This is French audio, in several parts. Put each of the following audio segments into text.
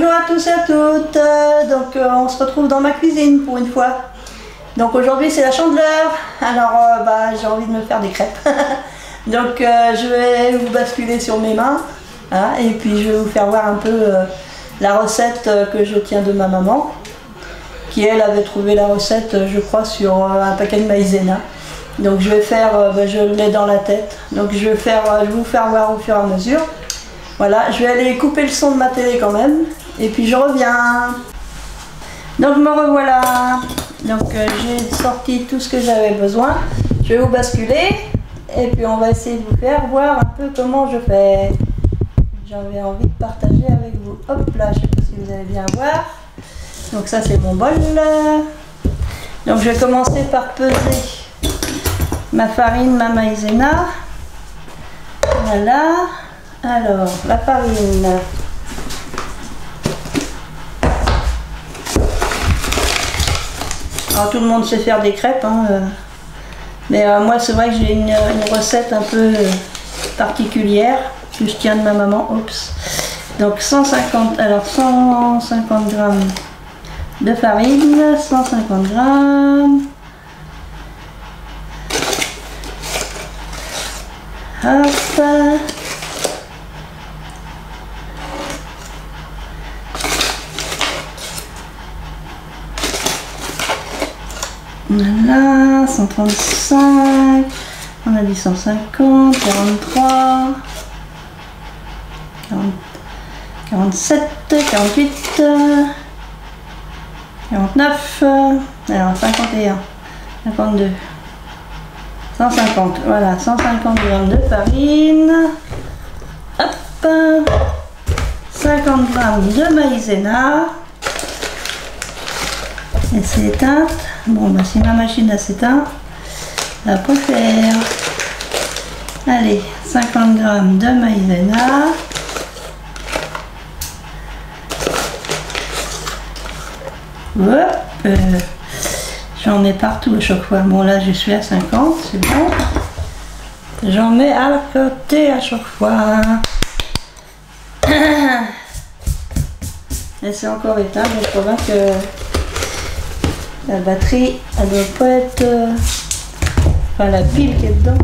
Bonjour à tous et à toutes, on se retrouve dans ma cuisine pour une fois. Donc aujourd'hui c'est la Chandeleur, alors j'ai envie de me faire des crêpes. Donc je vais vous basculer sur mes mains, hein, et puis je vais vous faire voir un peu la recette que je tiens de ma maman, qui elle avait trouvé la recette je crois sur un paquet de maïzena. Donc je vais faire, je l'ai dans la tête, donc je vais vous faire voir au fur et à mesure. Voilà, je vais aller couper le son de ma télé quand même, et puis je reviens. Donc me revoilà. Donc j'ai sorti tout ce que j'avais besoin. Je vais vous basculer, et puis on va essayer de vous faire voir un peu comment je fais. J'avais envie de partager avec vous. Hop là, je ne sais pas si vous allez bien voir. Donc ça c'est mon bol. Donc je vais commencer par peser ma farine, ma maïzena. Voilà. Alors, la farine. Alors, tout le monde sait faire des crêpes, hein, mais moi c'est vrai que j'ai une recette un peu particulière que je tiens de ma maman. Oups. Donc 150 grammes de farine, 150 grammes. Hop. Voilà, 135, on a dit 150, 43, 47, 48, 49, alors 51, 52, 150, voilà, 150 grammes de farine, hop, 50 grammes de maïzena, et c'est éteinte. Bon, si ma machine s'éteint, ça peut faire. Allez, 50 grammes de maïzena. Hop, j'en mets partout à chaque fois. Bon, là, je suis à 50, c'est bon. J'en mets à côté à chaque fois. Et c'est encore éteint, donc je crois que la batterie, elle doit pas être... enfin, la pile qui est dedans.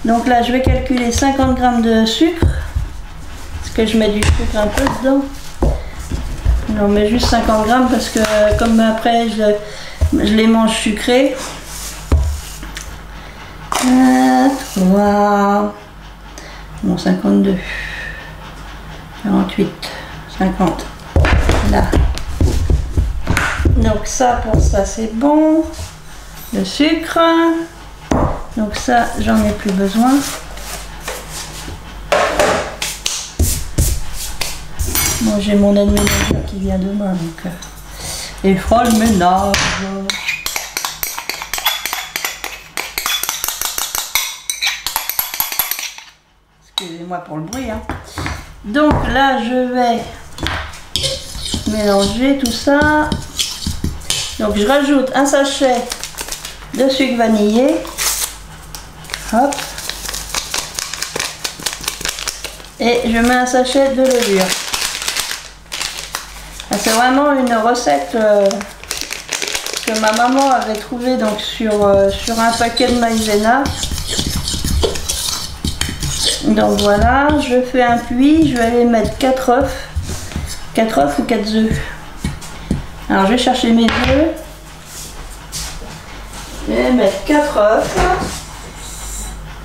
Donc là, je vais calculer 50 grammes de sucre. Parce que je mets du sucre un peu dedans. On met juste 50 grammes parce que comme après, je les mange sucrés. 3... Bon, 52. 48. 50. Là. Donc ça, pour ça, c'est bon. Le sucre. Donc ça, j'en ai plus besoin. Moi, j'ai mon aide-ménagère qui vient demain, donc il fera le ménage. Excusez-moi pour le bruit, hein. Donc là, je vais mélanger tout ça. Donc je rajoute un sachet de sucre vanillé. Hop. Et je mets un sachet de levure. C'est vraiment une recette que ma maman avait trouvée donc sur un paquet de maïzena. Donc voilà, je fais un puits, je vais aller mettre 4 œufs. 4 œufs ou 4 œufs. Alors je vais chercher mes œufs. Je vais mettre 4 œufs.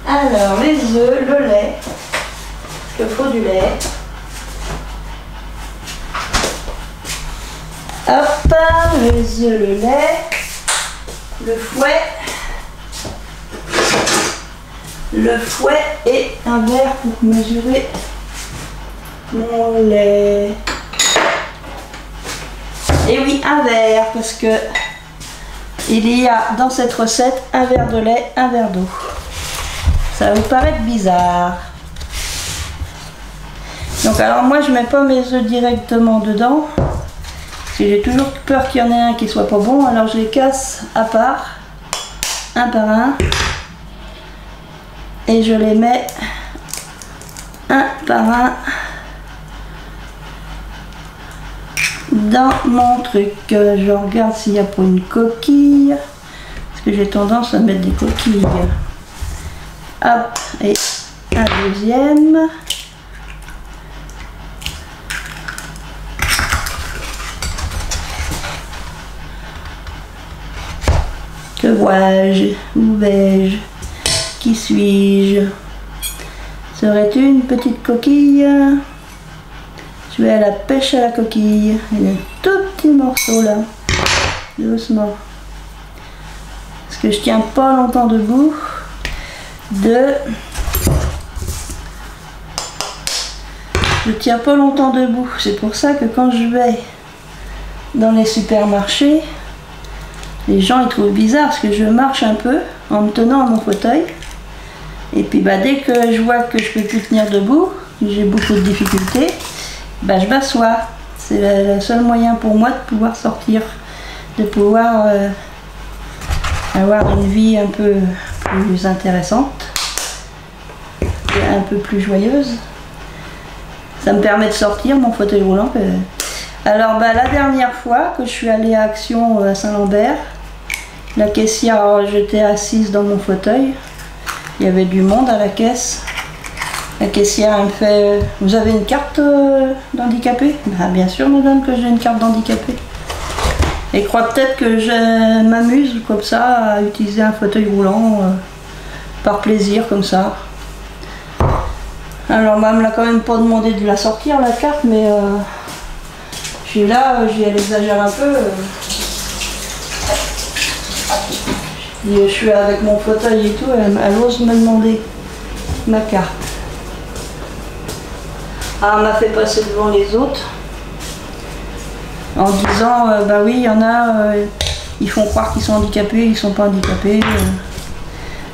Alors les œufs, le lait. Parce qu'il faut du lait. Hop, les œufs, le lait. Le fouet. Le fouet et un verre pour mesurer mon lait. Et oui, un verre, parce que il y a dans cette recette un verre de lait, un verre d'eau. Ça va vous paraître bizarre. Donc alors moi je mets pas mes œufs directement dedans. Parce que j'ai toujours peur qu'il y en ait un qui soit pas bon. Alors je les casse à part, un par un. Et je les mets un par un dans mon truc. Je regarde s'il n'y a pas une coquille. Parce que j'ai tendance à mettre des coquilles. Hop, et un deuxième. Que vois-je? Où vais-je? Qui suis-je? Serait une petite coquille? Je vais à la pêche à la coquille. Il y a un tout petit morceau là. Doucement. Parce que je tiens pas longtemps debout. Je tiens pas longtemps debout. C'est pour ça que quand je vais dans les supermarchés, les gens ils trouvent bizarre parce que je marche un peu en me tenant à mon fauteuil. Et puis bah, dès que je vois que je peux plus tenir debout, j'ai beaucoup de difficultés, bah, je m'assois. C'est le seul moyen pour moi de pouvoir sortir, de pouvoir avoir une vie un peu plus intéressante, et un peu plus joyeuse. Ça me permet de sortir mon fauteuil roulant. Alors bah, la dernière fois que je suis allée à Action à Saint-Lambert, la caissière, j'étais assise dans mon fauteuil, il y avait du monde à la caisse. La caissière elle me fait « Vous avez une carte d'handicapé ?» Bah, bien sûr madame que j'ai une carte d'handicapé. Elle croit peut-être que je m'amuse comme ça à utiliser un fauteuil roulant par plaisir comme ça. Alors moi elle me l'a quand même pas demandé de la sortir la carte, mais je suis là, elle exagère un peu. Je suis avec mon fauteuil et tout, elle ose me demander ma carte. Ah, elle m'a fait passer devant les autres en disant bah oui, il y en a, ils font croire qu'ils sont handicapés, ils sont pas handicapés.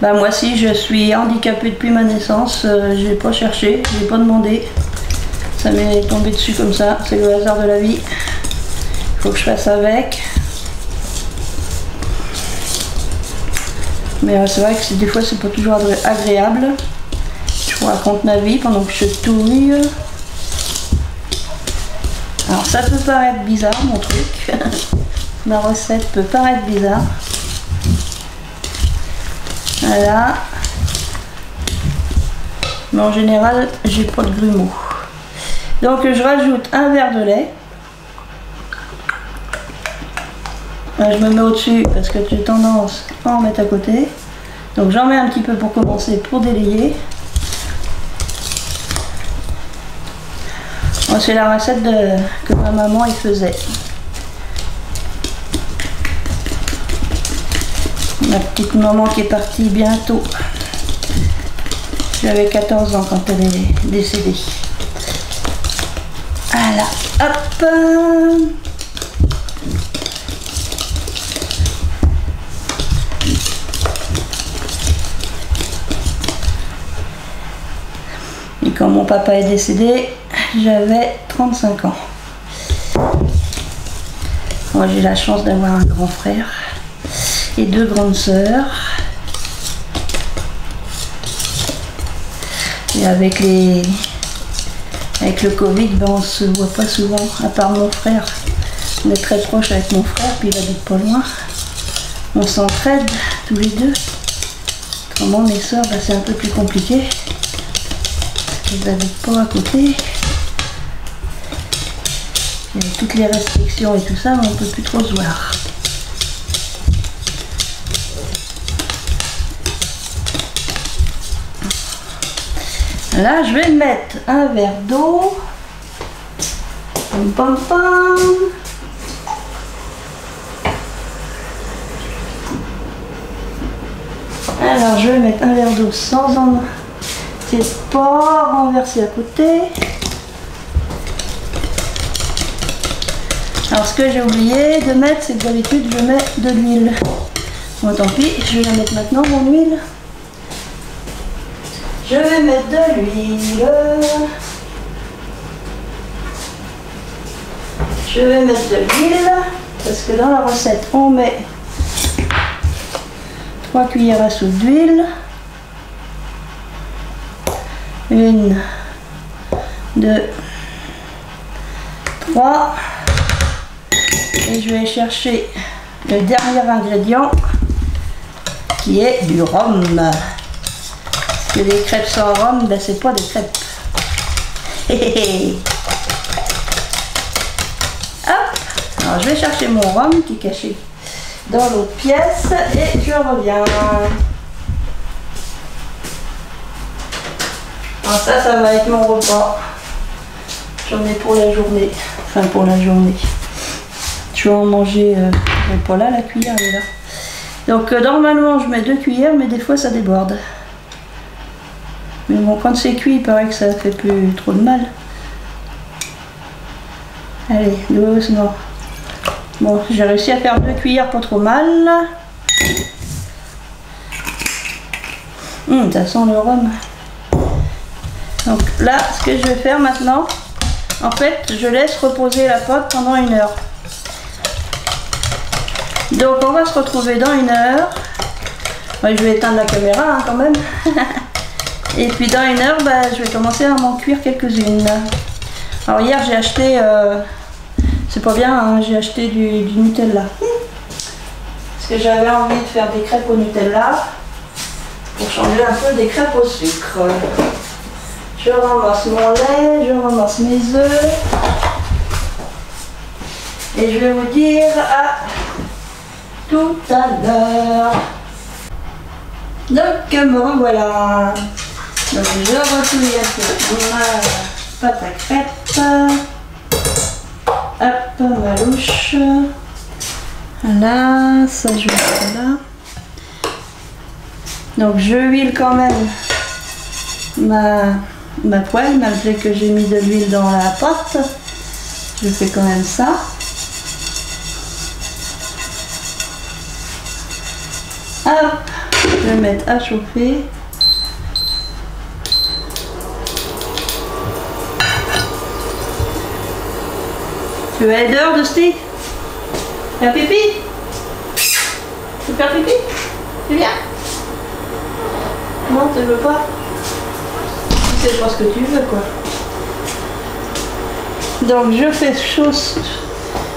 Bah moi si, je suis handicapée depuis ma naissance, j'ai pas cherché, j'ai pas demandé. Ça m'est tombé dessus comme ça, c'est le hasard de la vie. Il faut que je fasse avec. Mais c'est vrai que des fois c'est pas toujours agréable. Je vous raconte ma vie pendant que je touille. Alors ça peut paraître bizarre mon truc. Ma recette peut paraître bizarre. Voilà. Mais en général, j'ai pas de grumeaux. Donc je rajoute un verre de lait. Je me mets au-dessus parce que j'ai tendance à en mettre à côté. Donc j'en mets un petit peu pour commencer, pour délayer. C'est la recette que ma maman y faisait. Ma petite maman qui est partie bientôt. J'avais 14 ans quand elle est décédée. Voilà, hop. Et quand mon papa est décédé, j'avais 35 ans. Moi j'ai la chance d'avoir un grand frère et deux grandes sœurs. Et avec le Covid, ben on se voit pas souvent, à part mon frère. On est très proche avec mon frère, puis il habite pas loin. On s'entraide tous les deux. Autrement mes sœurs, ben, c'est un peu plus compliqué. Ils n'habitent pas à côté. Avec toutes les restrictions et tout ça, on ne peut plus trop se voir. Là, je vais mettre un verre d'eau. Pom pom pom. Alors, je vais mettre un verre d'eau sans en... C'est pas renversé à côté. Alors ce que j'ai oublié de mettre, c'est que d'habitude je mets de l'huile. Bon tant pis, je vais la mettre maintenant mon huile. Je vais mettre de l'huile. Je vais mettre de l'huile parce que dans la recette on met 3 cuillères à soupe d'huile. 1, 2, 3. Et je vais chercher le dernier ingrédient qui est du rhum. Parce que les crêpes sans rhum, ben c'est pas des crêpes. Hop, alors je vais chercher mon rhum qui est caché dans l'autre pièce et je reviens. Alors ça va être mon repas. J'en ai pour la journée. Enfin pour la journée. Je vais en manger, pas là, la cuillère elle est là. Donc normalement je mets 2 cuillères mais des fois ça déborde. Mais bon, quand c'est cuit, il paraît que ça fait plus trop de mal. Allez, doucement. Bon, j'ai réussi à faire 2 cuillères pas trop mal. Ça sent le rhum. Donc là, ce que je vais faire maintenant, en fait, je laisse reposer la pote pendant 1 heure. Donc on va se retrouver dans 1 heure. Ouais, je vais éteindre la caméra hein, quand même. Et puis dans 1 heure, bah, je vais commencer à m'en cuire quelques-unes. Alors hier j'ai acheté, c'est pas bien, hein, j'ai acheté du Nutella. Parce que j'avais envie de faire des crêpes au Nutella pour changer un peu des crêpes au sucre. Je ramasse mon lait, je ramasse mes œufs. Et je vais vous dire à tout à l'heure. Donc me revoilà. Donc je retouille un peu ma pâte à crêpes. Hop, ma louche. Voilà, ça je mets là. Donc je huile quand même ma poêle, malgré que j'ai mis de l'huile dans la pâte. Je fais quand même ça. Hop, je vais mettre à chauffer. Tu veux aller dehors, Dusty? Faire pipi? Tu veux faire pipi? Tu viens? Non, tu veux pas? Tu sais pas ce que tu veux, quoi. Donc je fais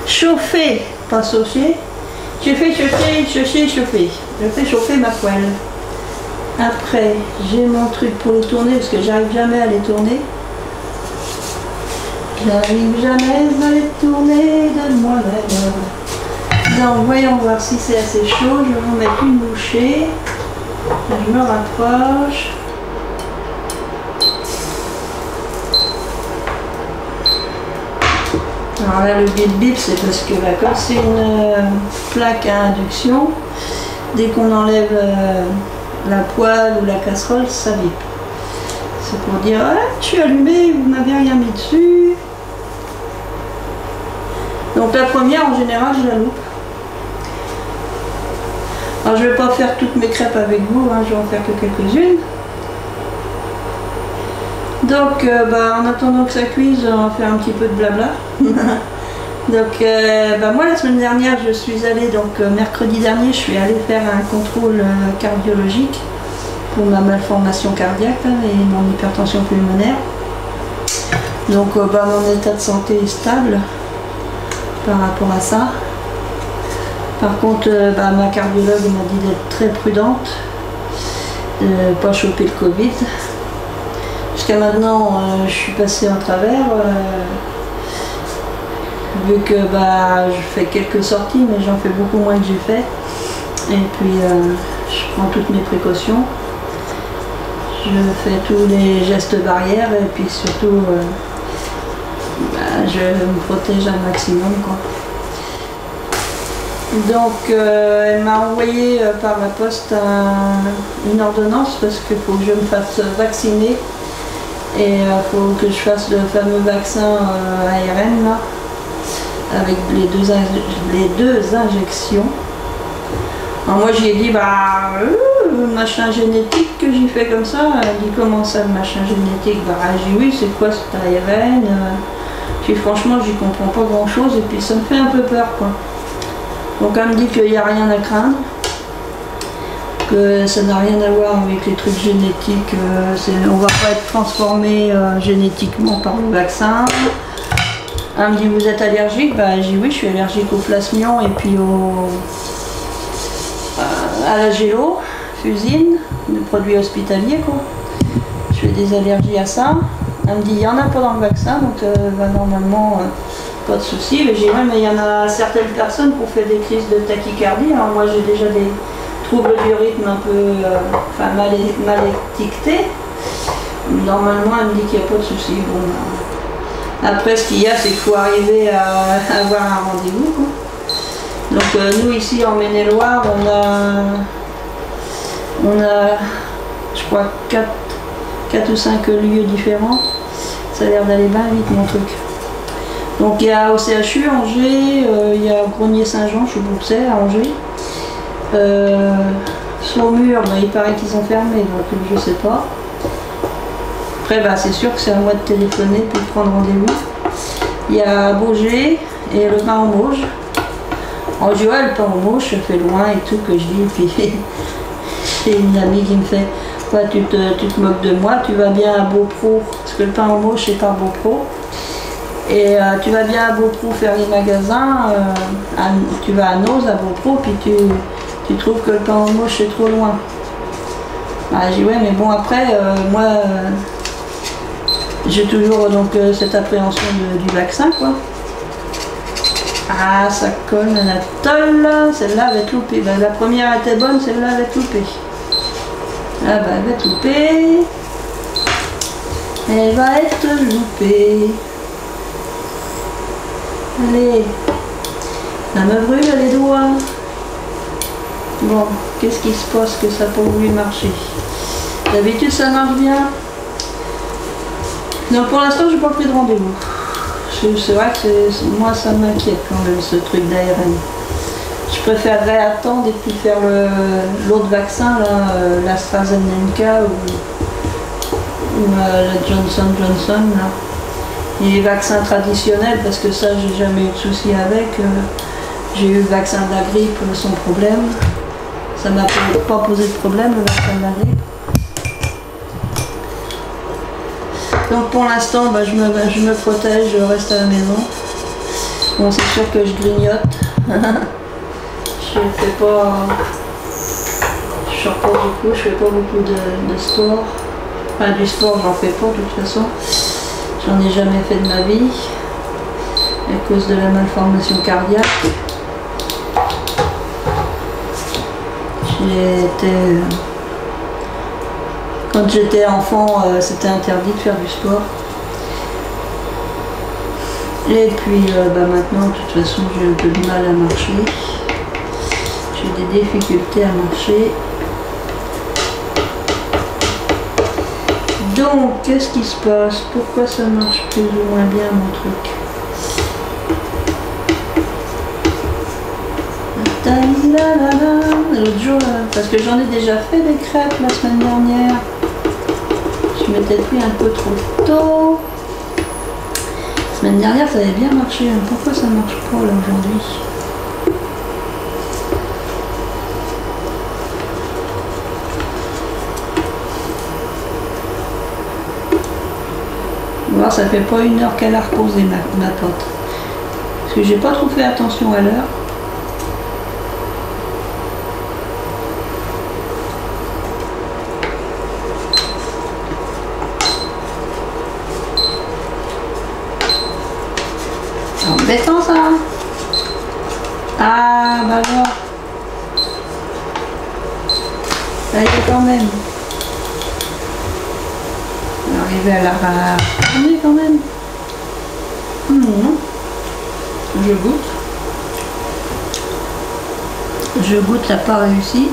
chauffer, pas saucer. Je fais chauffer. Je fais chauffer ma poêle. Après, j'ai mon truc pour les tourner parce que j'arrive jamais à les tourner. J'arrive jamais à les tourner de moi-même. Donc voyons voir si c'est assez chaud. Je vais en mettre une bouchée. Je me rapproche. Alors là le bip bip c'est parce que là, comme c'est une plaque à induction, dès qu'on enlève la poêle ou la casserole, ça bip. C'est pour dire ah, je suis allumé, vous n'avez rien mis dessus. Donc la première en général je la loupe. Alors je ne vais pas faire toutes mes crêpes avec vous, hein, je vais en faire que quelques-unes. Donc en attendant que ça cuise, on va faire un petit peu de blabla. Donc moi la semaine dernière je suis allée, donc mercredi dernier je suis allée faire un contrôle cardiologique pour ma malformation cardiaque et mon hypertension pulmonaire. Donc mon état de santé est stable par rapport à ça. Par contre ma cardiologue m'a dit d'être très prudente, de ne pas choper le Covid. Jusqu'à maintenant, je suis passée en travers, vu que je fais quelques sorties, mais j'en fais beaucoup moins que j'ai fait. Et puis, je prends toutes mes précautions. Je fais tous les gestes barrières et puis surtout, je me protège un maximum, quoi. Donc, elle m'a envoyé par la poste une ordonnance parce qu'il faut que je me fasse vacciner. Et il faut que je fasse le fameux vaccin ARN là, avec les deux injections. Alors moi j'ai dit machin génétique que j'ai fait comme ça. Elle dit comment ça le machin génétique? J'ai dit oui, c'est quoi cet ARN? Puis franchement j'y comprends pas grand chose et puis ça me fait un peu peur, quoi. Donc elle me dit qu'il n'y a rien à craindre, que ça n'a rien à voir avec les trucs génétiques, on va pas être transformé génétiquement par le vaccin. Elle me dit vous êtes allergique? Bah j'ai dit oui, je suis allergique au plasmion et puis à la gélo, fusine, des produits hospitaliers quoi. Je fais des allergies à ça. Elle me dit il y en a pas dans le vaccin, donc bah, normalement pas de souci. Mais j'ai dit ouais, mais il y en a certaines personnes qui ont fait des crises de tachycardie. Alors moi j'ai déjà des troubles du rythme un peu enfin, mal étiquetés. Normalement elle me dit qu'il n'y a pas de souci. Bon, après ce qu'il y a c'est qu'il faut arriver à avoir un rendez-vous quoi. Donc nous ici en Maine-et-Loire on a je crois 4 ou 5 lieux différents. Ça a l'air d'aller bien vite mon truc. Donc il y a au CHU Angers, il y a Grognier-Saint-Jean, je suis Boursay à Angers. Saumur, bah, il paraît qu'ils ont fermé, donc je sais pas. Après bah, c'est sûr que c'est à moi de téléphoner puis de prendre rendez-vous. Il y a Beaugé et le pain aux Mauges. En juin, le pain aux Mauges, ça fait loin et tout que je dis. Puis c'est une amie qui me fait ouais, tu te moques de moi, tu vas bien à Beaupro, parce que le pain aux Mauges c'est par Beaupro. Et tu vas bien à Beaupro faire les magasins, tu vas à Noz, à Beaupro, puis tu trouves que le pain aux Mauges c'est trop loin. Bah, j'ai dit ouais, mais bon, après, moi, j'ai toujours donc cette appréhension du vaccin, quoi. Ah, ça colle, Anatole, celle-là va être loupée. Bah, la première était bonne, celle-là va être loupée. Ah bah, elle va être loupée. Elle va être loupée. Allez, ça me brûle les doigts. Bon, qu'est-ce qui se passe que ça n'a pas voulu marcher? D'habitude ça marche bien. Donc pour l'instant j'ai pas pris de rendez-vous. C'est vrai que moi ça m'inquiète quand même ce truc d'ARN. Je préférerais attendre et puis faire l'autre vaccin, l'AstraZeneca ou la Johnson Johnson. Là. Et les vaccins traditionnels, parce que ça j'ai jamais eu de souci avec. J'ai eu le vaccin de la grippe sans problème. Ça m'a pas posé de problème le vaccin de la grippe. Donc pour l'instant bah, je me protège, je reste à la maison. Bon c'est sûr que je grignote. Je fais pas. Je sors pas beaucoup, je fais pas beaucoup de sport. Enfin du sport j'en fais pas de toute façon. J'en ai jamais fait de ma vie. À cause de la malformation cardiaque. Quand j'étais enfant, c'était interdit de faire du sport. Et puis bah maintenant, de toute façon, j'ai un peu de mal à marcher. J'ai des difficultés à marcher. Donc, qu'est-ce qui se passe? Pourquoi ça marche plus ou moins bien mon truc? L'autre jour, parce que j'en ai déjà fait des crêpes la semaine dernière. Je m'étais pris un peu trop tôt. La semaine dernière ça avait bien marché. Pourquoi ça marche pas là aujourd'hui? On va voir, ça fait pas 1 heure qu'elle a reposé ma pote. Parce que j'ai pas trop fait attention à l'heure. Embêtant ça. Ah bah alors. Ça y est quand même. Arrivé à la tourner quand même. Je goûte. Je goûte, la pas réussi.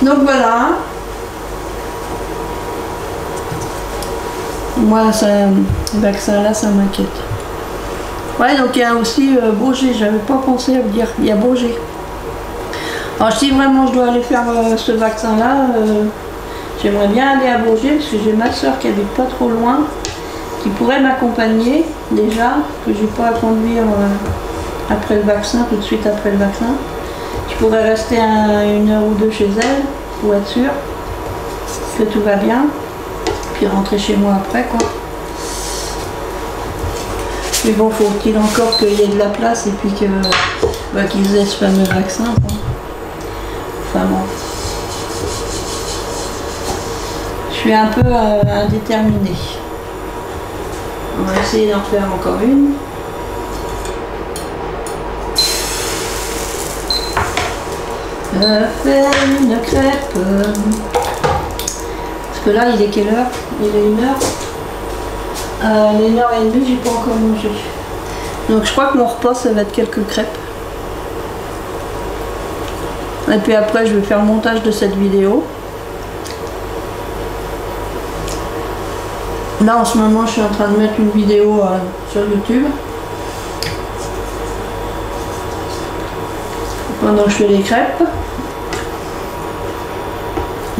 Donc voilà. Moi, ce vaccin-là, ça m'inquiète. Ouais, donc il y a aussi Beaugé. J'avais pas pensé à vous dire. Il y a Beaugé. Alors, si vraiment je dois aller faire ce vaccin-là, j'aimerais bien aller à Beaugé parce que j'ai ma soeur qui habite pas trop loin, qui pourrait m'accompagner déjà, que j'ai pas à conduire après le vaccin, tout de suite après le vaccin. Je pourrais rester 1 heure ou 2 chez elle pour être sûre que tout va bien. Puis rentrer chez moi après quoi. Mais bon, faut-il encore qu'il y ait de la place et puis que bah, qu'ils aient ce fameux vaccin, quoi. Enfin bon. Je suis un peu indéterminée. On va essayer d'en faire encore une. Faire une crêpe. Parce que là, il est quelle heure? Il est 1h. Il est 1h30, j'ai pas encore mangé. Donc je crois que mon repas, ça va être quelques crêpes. Et puis après, je vais faire le montage de cette vidéo. Là, en ce moment, je suis en train de mettre une vidéo sur YouTube. Pendant que je fais les crêpes.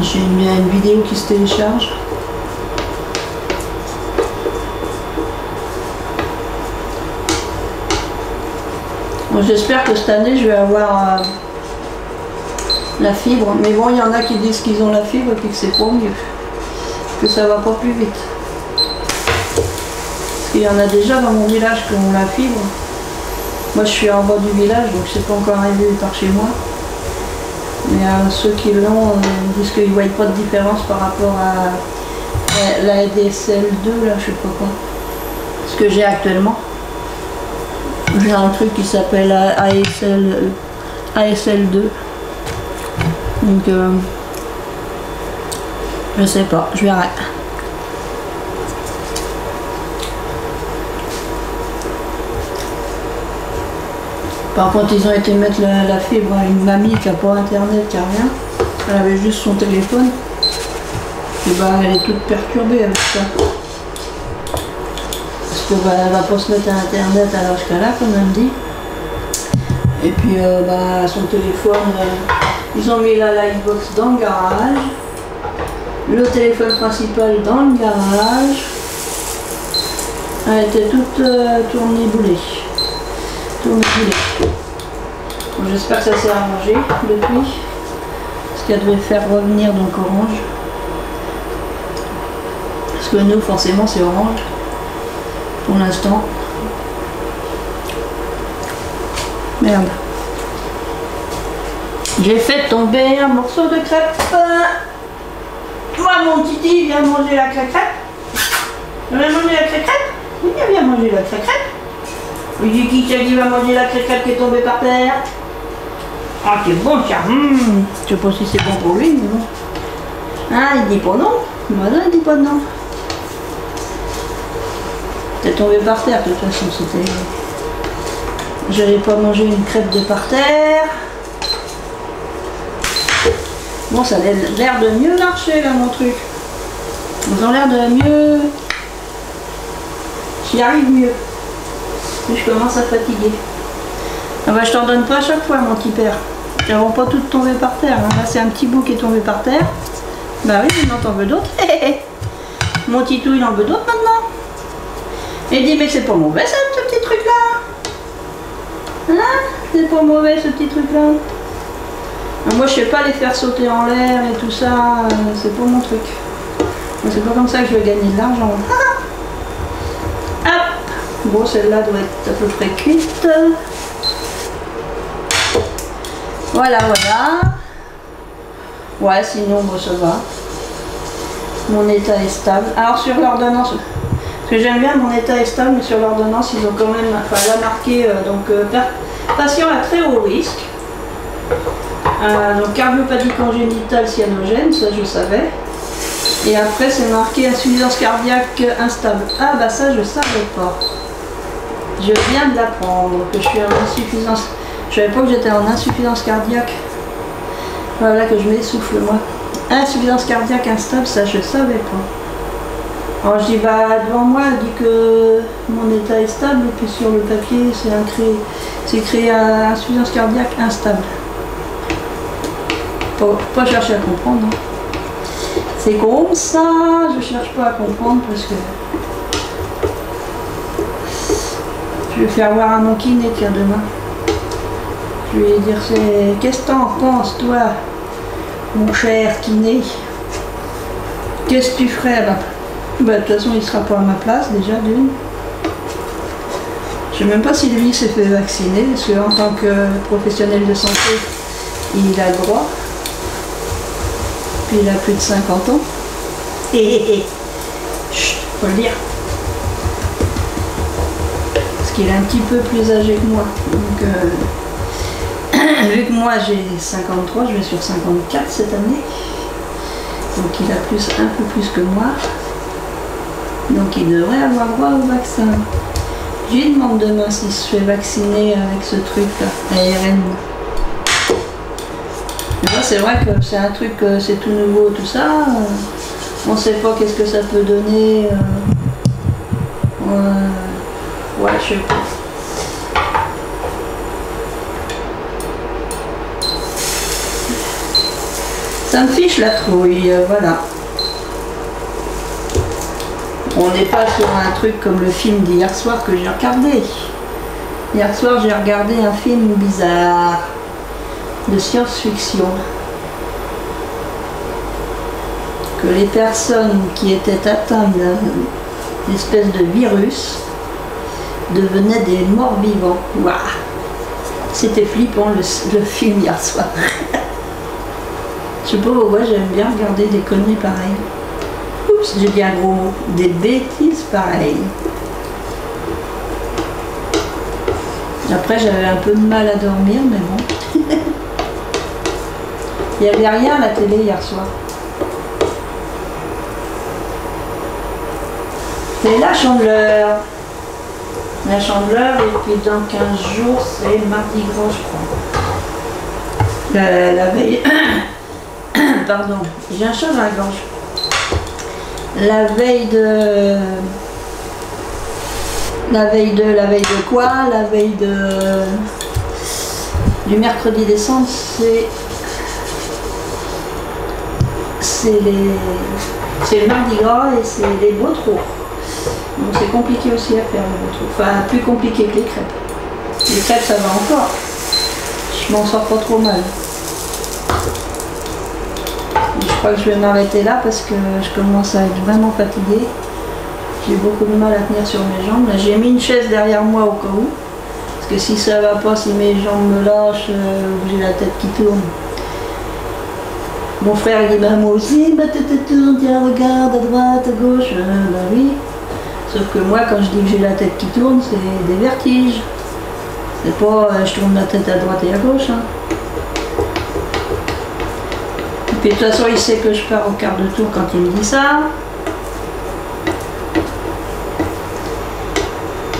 J'ai une vidéo qui se télécharge. Bon, j'espère que cette année, je vais avoir la fibre. Mais bon, il y en a qui disent qu'ils ont la fibre et puis que c'est pour mieux. Que ça va pas plus vite. Parce qu'il y en a déjà dans mon village qui ont la fibre. Moi je suis en bas du village, donc c'est pas encore arrivé par chez moi. Mais ceux qui l'ont disent qu'ils ne voient pas de différence par rapport à la ADSL2, là je sais pas quoi. Ce que j'ai actuellement. J'ai un truc qui s'appelle ASL2. Donc je sais pas, je verrai. Par contre, ils ont été mettre la fibre à une mamie qui n'a pas internet, qui n'a rien. Elle avait juste son téléphone. Et bah, elle est toute perturbée avec ça. Parce que bah, elle va pas se mettre à internet à l'âge qu'elle a, comme elle dit. Et puis bah, son téléphone, ils ont mis la Livebox dans le garage. Le téléphone principal dans le garage. Elle était toute tournée boulée. Bon, j'espère que ça s'est arrangé depuis. Parce qu'elle devait faire revenir donc orange. Parce que nous forcément c'est orange. Pour l'instant. Merde. J'ai fait tomber un morceau de crêpe. Moi mon Titi vient manger la crêpe. Il vient manger la crêpe. Il vient manger la crêpe. Il dit qui va manger la crêpe qui est tombée par terre. Ah c'est bon ça. Je sais pas si c'est bon pour lui, mais bon. Ah il dit pas non. Voilà, il dit pas non. C'est tombé par terre de toute façon, c'était. J'allais pas manger une crêpe de par terre. Bon ça a l'air de mieux marcher là mon truc. Ils ont l'air de mieux. J'y arrive mieux. Mais je commence à fatiguer. Ah bah je t'en donne pas à chaque fois mon petit père. Elles vont pas toutes tomber par terre. Hein. Là c'est un petit bout qui est tombé par terre. Bah oui, maintenant t'en veux d'autres. Mon titou il en veut d'autres maintenant. Et il dit mais c'est pas mauvais ça, ce petit truc là. Hein? C'est pas mauvais ce petit truc là. Moi je sais pas les faire sauter en l'air et tout ça. C'est pas mon truc. C'est pas comme ça que je vais gagner de l'argent. Hop. Bon, celle-là doit être à peu près cuite. Voilà, voilà. Ouais, sinon, bon, ça va. Mon état est stable. Alors, sur l'ordonnance, parce que j'aime bien mon état est stable, mais sur l'ordonnance, ils ont quand même, enfin, là, marqué, patient à très haut risque. Donc, cardiopathie congénitale cyanogène, ça, je savais. Et après, c'est marqué insuffisance cardiaque instable. Ah, bah, ça, je savais pas. Je viens de l'apprendre que je suis en insuffisance. Je savais pas que j'étais en insuffisance cardiaque. Voilà que je m'essouffle moi. Insuffisance cardiaque instable, ça je savais pas. Alors je dis bah devant moi elle dit que mon état est stable et puis sur le papier c'est écrit insuffisance cardiaque instable. Pas chercher à comprendre. Hein. C'est comme ça, je cherche pas à comprendre parce que je vais faire voir à mon kiné tiens demain. Je vais lui dire qu'est-ce que t'en penses toi, mon cher kiné? Qu'est-ce que tu ferais là? Bah de toute façon il sera pas à ma place déjà d'une. Je ne sais même pas si lui s'est fait vacciner, parce qu'en tant que professionnel de santé, il a le droit. Puis il a plus de 50 ans. Chut, faut le dire. Parce qu'il est un petit peu plus âgé que moi. Donc, vu que moi j'ai 53, je vais sur 54 cette année. Donc il a un peu plus que moi. Donc il devrait avoir droit au vaccin. Je lui demande demain s'il se fait vacciner avec ce truc-là, ARN. C'est vrai que c'est un truc, c'est tout nouveau, tout ça. On ne sait pas qu'est-ce que ça peut donner. Ouais, je sais pas. Ça me fiche la trouille, voilà. On n'est pas sur un truc comme le film d'hier soir que j'ai regardé. Hier soir, j'ai regardé un film bizarre de science-fiction. Que les personnes qui étaient atteintes d'une espèce de virus devenaient des morts vivants. Waouh! C'était flippant le film hier soir. Je sais pas pourquoi j'aime bien regarder des conneries pareilles. Oups, j'ai dit un gros mot. Des bêtises pareilles. Après, j'avais un peu de mal à dormir, mais bon. Il n'y avait rien à la télé hier soir. C'est la Chandeleur. La Chandeleur, et puis dans 15 jours, c'est Mardi Gras, je crois. La veille... Pardon, j'ai un chat dans la gorge. La veille de quoi? La veille du mercredi décembre, c'est le Mardi Gras et c'est les vautours. Donc c'est compliqué aussi à faire les vautours. Enfin, plus compliqué que les crêpes. Les crêpes, ça va encore. Je m'en sors pas trop mal. Je crois que je vais m'arrêter là parce que je commence à être vraiment fatiguée. J'ai beaucoup de mal à tenir sur mes jambes. Là, j'ai mis une chaise derrière moi au cas où. Parce que si ça va pas, si mes jambes me lâchent, j'ai la tête qui tourne. Mon frère il dit bah moi aussi, bah tu te tournes, tiens regarde à droite, à gauche, bah oui. Sauf que moi quand je dis que j'ai la tête qui tourne, c'est des vertiges. C'est pas je tourne la tête à droite et à gauche. Hein. Et puis de toute façon il sait que je pars au quart de tour quand il me dit ça.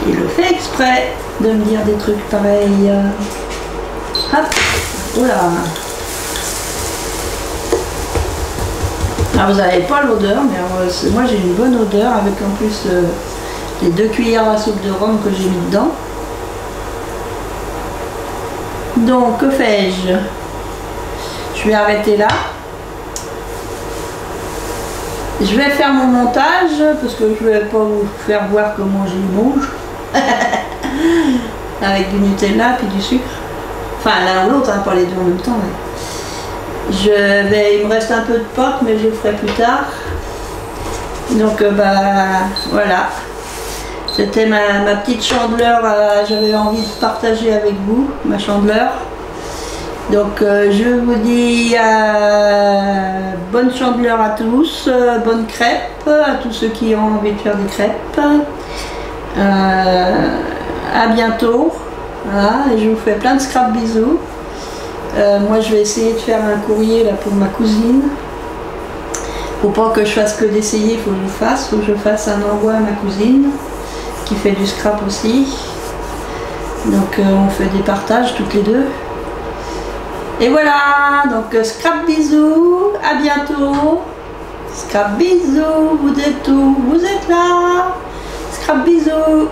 Il le fait exprès de me dire des trucs pareils. Hop, oula. Alors vous n'avez pas l'odeur, mais moi j'ai une bonne odeur avec en plus les 2 cuillères à soupe de rhum que j'ai mis dedans. Donc que fais-je? Je vais arrêter là. Je vais faire mon montage parce que je ne vais pas vous faire voir comment je mange. Avec du Nutella puis du sucre. Enfin l'un ou l'autre, hein, pas les deux en même temps. Ouais. Il me reste un peu de pâte, mais je le ferai plus tard. Donc bah voilà. C'était ma petite Chandeleur, j'avais envie de partager avec vous, ma Chandeleur. Donc je vous dis bonne Chandeleur à tous, bonne crêpe à tous ceux qui ont envie de faire des crêpes. À bientôt. Voilà, et je vous fais plein de scrap bisous. Moi je vais essayer de faire un courrier là pour ma cousine. Faut pas que je fasse que d'essayer, il faut que je fasse un envoi à ma cousine qui fait du scrap aussi. Donc on fait des partages toutes les deux. Et voilà, donc scrap bisous, à bientôt. Scrap bisous, vous êtes où? Vous êtes là. Scrap bisous.